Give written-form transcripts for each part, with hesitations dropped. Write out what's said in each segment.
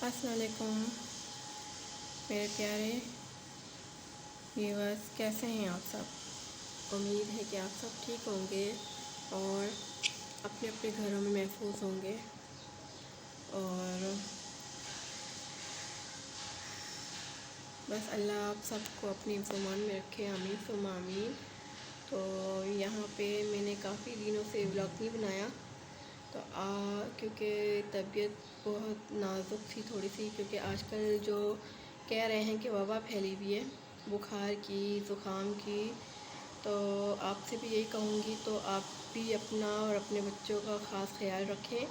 अस्सलाम वालेकुम मेरे प्यारे व्यूअर्स, कैसे हैं आप सब। उम्मीद है कि आप सब ठीक होंगे और अपने अपने घरों में महफूज होंगे। और बस अल्लाह आप सबको अपनी फ़रमान में रखे, आमीन सुम्मा आमीन। तो यहाँ पे मैंने काफ़ी दिनों से व्लॉग नहीं बनाया, तो क्योंकि तबीयत बहुत नाजुक थी थोड़ी सी, क्योंकि आजकल जो कह रहे हैं कि वबा फैली हुई है बुखार की, ज़ुकाम की। तो आपसे भी यही कहूँगी, तो आप भी अपना और अपने बच्चों का ख़ास ख्याल रखें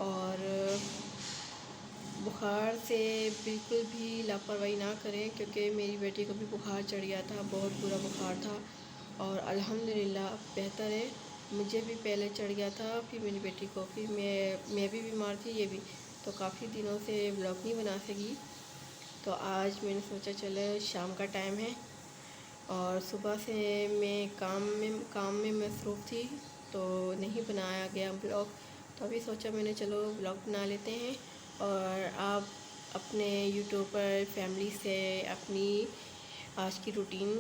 और बुखार से बिल्कुल भी लापरवाही ना करें, क्योंकि मेरी बेटी को भी बुखार चढ़ गया था, बहुत बुरा बुखार था और अल्हम्दुलिल्लाह बेहतर है। मुझे भी पहले चढ़ गया था, फिर मेरी बेटी को, फिर मैं भी बीमार थी, ये भी। तो काफ़ी दिनों से व्लॉग नहीं बना सकी, तो आज मैंने सोचा चलो शाम का टाइम है और सुबह से मैं काम में मसरूफ़ थी, तो नहीं बनाया गया व्लॉग। तो अभी सोचा मैंने चलो व्लॉग बना लेते हैं और आप अपने यूट्यूब पर फैमिली से अपनी आज की रूटीन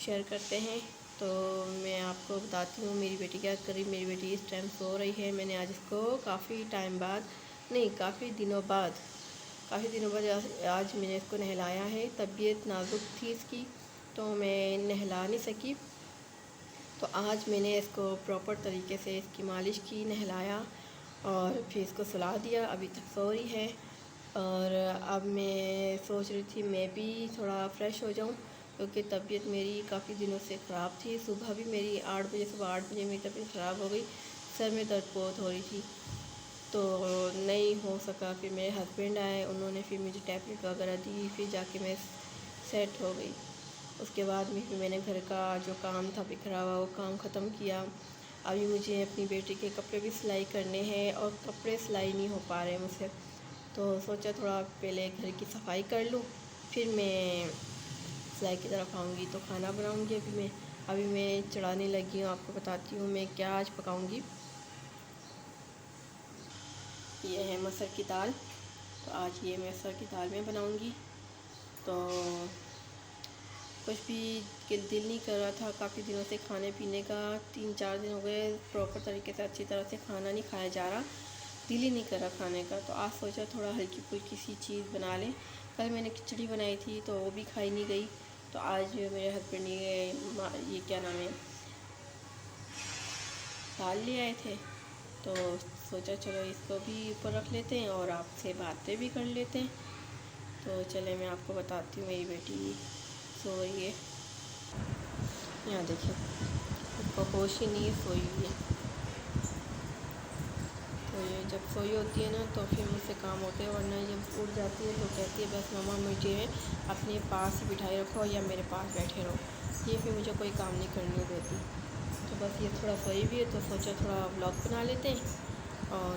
शेयर करते हैं। तो मैं आपको बताती हूँ मेरी बेटी क्या कर रही। मेरी बेटी इस टाइम सो रही है। मैंने आज इसको काफ़ी दिनों बाद आज मैंने इसको नहलाया है। तबीयत नाजुक थी इसकी, तो मैं नहला नहीं सकी, तो आज मैंने इसको प्रॉपर तरीके से इसकी मालिश की, नहलाया और फिर इसको सुला दिया। अभी तक सो रही है और अब मैं सोच रही थी मैं भी थोड़ा फ्रेश हो जाऊं, क्योंकि तबीयत मेरी काफ़ी दिनों से ख़राब थी। सुबह भी मेरी 8 बजे, सुबह 8 बजे मेरी तबीयत ख़राब हो गई, सर में दर्द बहुत हो रही थी, तो नहीं हो सका। फिर मेरे हस्बैंड आए, उन्होंने फिर मुझे टैबलेट वगैरह दी, फिर जाके मैं सेट हो गई। उसके बाद में फिर मैंने घर का जो काम था बिखरा हुआ, वो काम ख़त्म किया। अभी मुझे अपनी बेटी के कपड़े भी सिलाई करने हैं और कपड़े सिलाई नहीं हो पा रहे मुझसे, तो सोचा थोड़ा पहले घर की सफाई कर लूँ, फिर मैं सिलाई की तरफ आऊँगी। तो खाना बनाऊँगी अभी मैं चढ़ाने लगी हूँ। आपको बताती हूँ मैं क्या आज पकाऊँगी। ये है मसर की दाल, तो आज ये मसर की दाल में बनाऊँगी। तो कुछ भी दिल नहीं कर रहा था काफ़ी दिनों से खाने पीने का, 3-4 दिन हो गए प्रॉपर तरीके से अच्छी तरह से खाना नहीं खाया जा रहा, दिल ही नहीं कर रहा खाने का। तो आज सोचा थोड़ा हल्की फुल्की सी चीज़ बना लें। कल मैंने खिचड़ी बनाई थी तो वो भी खाई नहीं गई, तो आज मेरे हस्बैंड ये क्या नाम है, दाल ले आए थे, तो सोचा चलो इसको भी ऊपर रख लेते हैं और आपसे बातें भी कर लेते हैं। तो चले मैं आपको बताती हूँ। मेरी बेटी सो रही है, यहाँ देखिए, उसको होश ही नहीं है, सोई हुई है। तो ये जब सोई होती है ना, तो फिर मुझसे काम होते हैं, वरना जब उठ जाती है तो कहती है बस मम्मा मुझे अपने पास ही बिठाए रखो या मेरे पास बैठे रहो, ये फिर मुझे कोई काम नहीं करने देती। तो बस ये थोड़ा सोई भी है, तो सोचा थोड़ा व्लॉग बना लेते हैं। और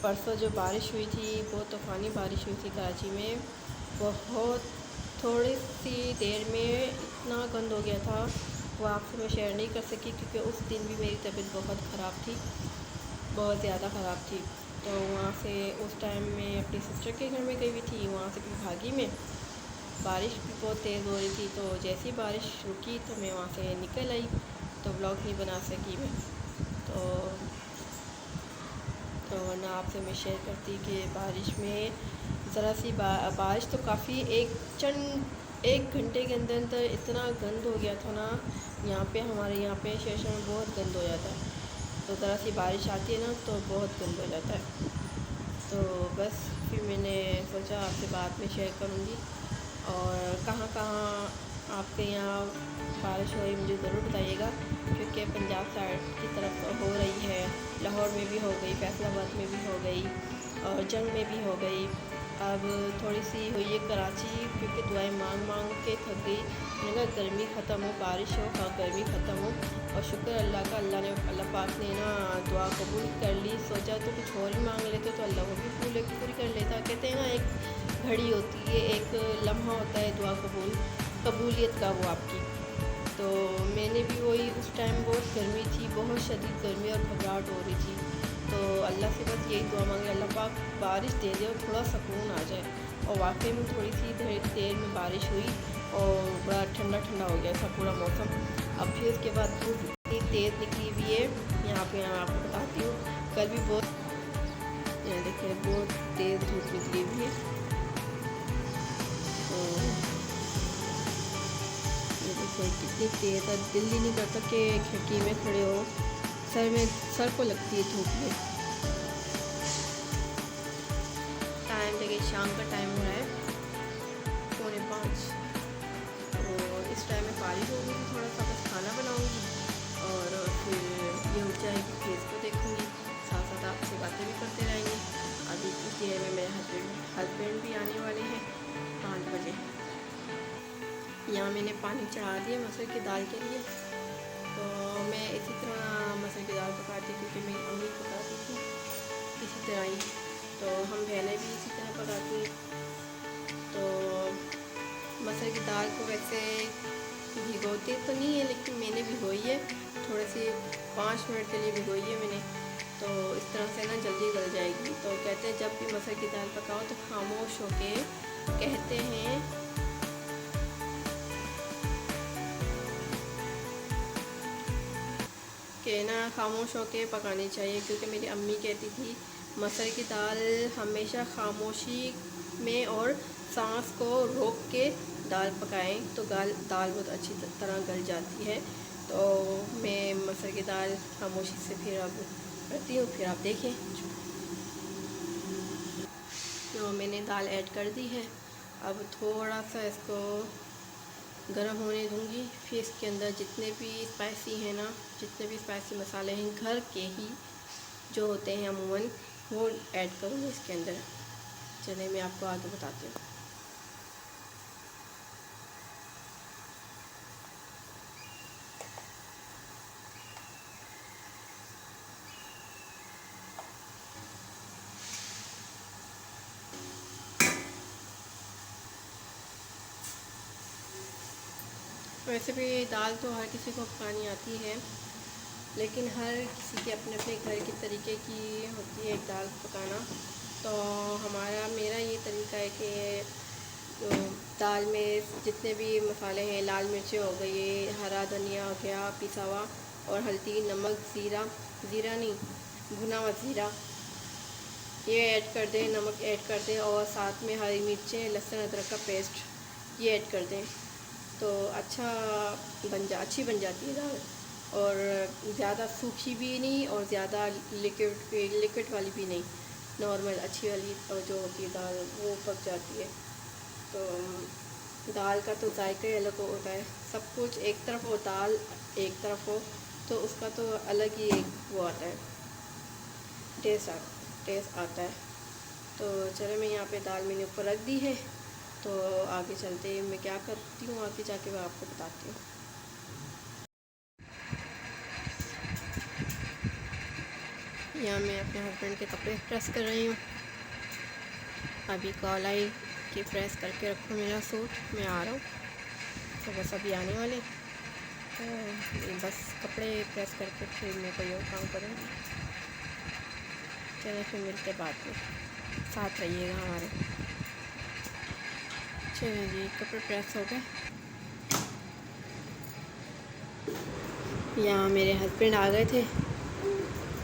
परसों जो बारिश हुई थी, बहुत तूफ़ानी बारिश हुई थी कराची में, बहुत थोड़ी सी देर में इतना गंद हो गया था, वो आपसे मैं शेयर नहीं कर सकी, क्योंकि उस दिन भी मेरी तबीयत बहुत ख़राब थी, बहुत ज़्यादा ख़राब थी। तो वहाँ से उस टाइम मैं अपनी सिस्टर के घर में गई हुई थी, वहाँ से फिर भागी मैं, बारिश भी बहुत तेज़ हो रही थी। तो जैसी बारिश रुकी तो मैं वहाँ से निकल आई, तो व्लॉग नहीं बना सकी मैं। तो वरना आपसे मैं शेयर करती कि बारिश में ज़रा सी बारिश तो काफ़ी एक घंटे के अंदर इतना गंद हो गया था ना, यहाँ पे हमारे यहाँ पे स्टेशन में बहुत गंद हो जाता है। तो ज़रा सी बारिश आती है ना तो बहुत गंद हो जाता है। तो बस फिर मैंने सोचा आपसे बाद में शेयर करूँगी। और कहाँ कहाँ आपके यहाँ बारिश हो रही मुझे ज़रूर बताइएगा, क्योंकि पंजाब साइड की तरफ तो हो रही है, लाहौर में भी हो गई, फैसलाबाद में भी हो गई और जंग में भी हो गई। अब थोड़ी सी हुई है कराची, क्योंकि दुआएं मांग के थक गई। मैंने कहा गर्मी ख़त्म हो, बारिश हो, हाँ गर्मी ख़त्म हो। और शुक्र अल्लाह का, अल्लाह पाक ने ना दुआ कबूल कर ली। सोचा तो कुछ और ही मांग लेते तो अल्लाह वो भी पूरी कर लेता। कहते हैं ना एक घड़ी होती है, एक लम्हा होता है दुआ कबूलियत का, वो आपकी। तो मैंने भी वही, उस टाइम बहुत गर्मी थी, बहुत शदीद गर्मी और घबराहट हो रही थी। तो अल्लाह से बस यही दुआ मांगे, अल्लाह पाक बारिश दे दे और थोड़ा सुकून आ जाए। और वाकई में थोड़ी सी देर में बारिश हुई और बड़ा ठंडा ठंडा हो गया था पूरा मौसम। अब फिर उसके बाद धूप इतनी तेज़ निकली हुई है, यहाँ पे मैं आपको बताती हूँ। कल भी बहुत, यहाँ देखिए बहुत तेज़ धूप निकली हुई है। तो ये देखिए कितनी तेज़ है, दिल ही नहीं करता कि खिड़की में खड़े हो, सर को लगती है धूप में। टाइम देखिए शाम का टाइम हो रहा है 4:45। तो इस टाइम में बारिश होगी, थोड़ा सा बस खाना बनाऊंगी और फिर ये हो जाएगी, फेस को देखूंगी, साथ साथ आपसे बातें भी करते रहेंगे। अभी कुछ देर में मेरे हस्बैंड भी आने वाले हैं 5 बजे। यहाँ मैंने पानी चढ़ा दिया मसूर की दाल के लिए। तो मैं इसी तरह मसूर की दाल पकाती थी, क्योंकि मेरी अम्मी पकाती थी इसी तरह ही, तो हम बहनें भी इसी तरह पकाती हैं। तो मसूर की दाल को वैसे भिगोते तो नहीं है, लेकिन मैंने भिगोई है थोड़ी सी, 5 मिनट के लिए भिगोई है मैंने। तो इस तरह से ना जल्दी गल जाएगी। तो कहते हैं जब भी मसूर की दाल पकाओ तो खामोश होके, कहते हैं कि ना खामोश होके पकानी चाहिए, क्योंकि मेरी अम्मी कहती थी मसूर की दाल हमेशा खामोशी में और सांस को रोक के दाल पकाएं तो दाल बहुत अच्छी तरह गल जाती है। तो मैं मसूर की दाल खामोशी से फिर अब करती हूँ, फिर आप देखें। तो मैंने दाल ऐड कर दी है, अब थोड़ा सा इसको गरम होने दूंगी। फिर इसके अंदर जितने भी स्पाइसी हैं ना, जितने भी स्पाइसी मसाले हैं घर के ही जो होते हैं अमूमन, वो ऐड करूँगी इसके अंदर। चलिए मैं आपको आगे बताती हूँ। वैसे भी दाल तो हर किसी को पकानी आती है, लेकिन हर किसी के अपने अपने घर के तरीके की होती है दाल पकाना। तो मेरा ये तरीका है कि दाल में जितने भी मसाले हैं, लाल मिर्चें हो गई, हरा धनिया हो गया पिसा हुआ, और हल्दी, नमक, ज़ीरा नहीं, भुना हुआ ज़ीरा, ये ऐड कर दें, नमक ऐड कर दें, और साथ में हरी मिर्चें, लहसुन अदरक का पेस्ट ये ऐड कर दें। तो अच्छी बन जाती है दाल, और ज़्यादा सूखी भी नहीं और ज़्यादा लिक्विड वाली भी नहीं, नॉर्मल अच्छी वाली जो होती है दाल वो पक जाती है। तो दाल का तो जायका ही अलग होता है, सब कुछ एक तरफ हो, दाल एक तरफ हो तो उसका तो अलग ही एक वो आता है, टेस्ट आता है। तो चलो मैं यहाँ पे दाल मैंने ऊपर रख दी है, तो आगे चलते हैं, मैं क्या करती हूँ आगे जाके मैं आपको बताती हूँ। यहाँ मैं अपने हस्बैंड के कपड़े प्रेस कर रही हूँ। अभी कॉल आई कि प्रेस करके रखो मेरा सूट, मैं आ रहा हूँ। तो बस अभी आने वाले, तो बस कपड़े प्रेस करके फिर मैं कोई और काम करूँगी। चलिए फिर मिलते बाद में, साथ रहिएगा हमारे। चलिए जी, कपड़े प्रेस हो गए। यहाँ मेरे हस्बैंड आ गए थे,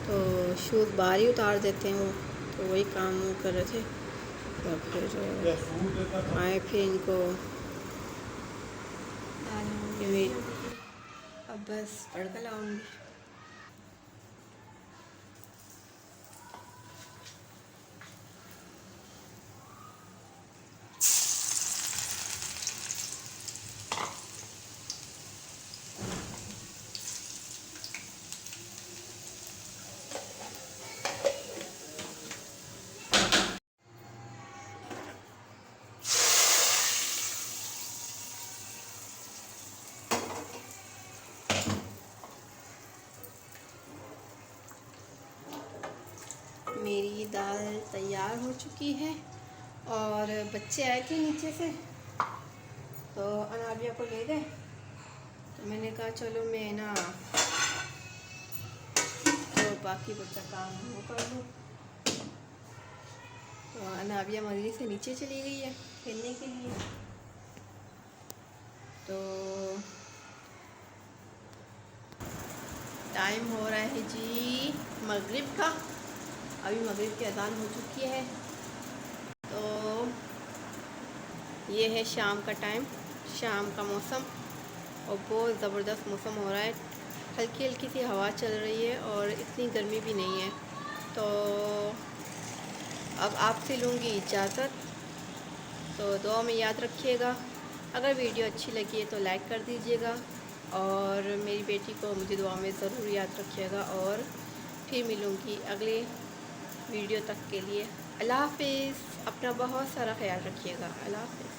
तो शूज़ बाहर ही उतार देते हैं वो, तो वही काम कर रहे थे। तो फिर आए, फिर इनको अब बस तड़का लाऊंगी। मेरी दाल तैयार हो चुकी है, और बच्चे आए थे नीचे से, तो अनाबिया को ले गए। तो मैंने कहा चलो मैं ना तो बाकी बच्चा काम वो कर लूँ। तो अनाबिया मर्जी से नीचे चली गई है खेलने के लिए। तो टाइम हो रहा है जी मगरिब का, अभी मगरिब की अज़ान हो चुकी है। तो ये है शाम का टाइम, शाम का मौसम, और बहुत ज़बरदस्त मौसम हो रहा है। हल्की हल्की सी हवा चल रही है और इतनी गर्मी भी नहीं है। तो अब आपसे लूँगी इजाज़त। तो दुआ में याद रखिएगा। अगर वीडियो अच्छी लगी है तो लाइक कर दीजिएगा, और मेरी बेटी को मुझे दुआ में ज़रूर याद रखिएगा। और फिर मिलूँगी अगले वीडियो तक के लिए। अल्लाह हाफ़िज़। अपना बहुत सारा ख्याल रखिएगा। अल्लाह हाफ़िज़।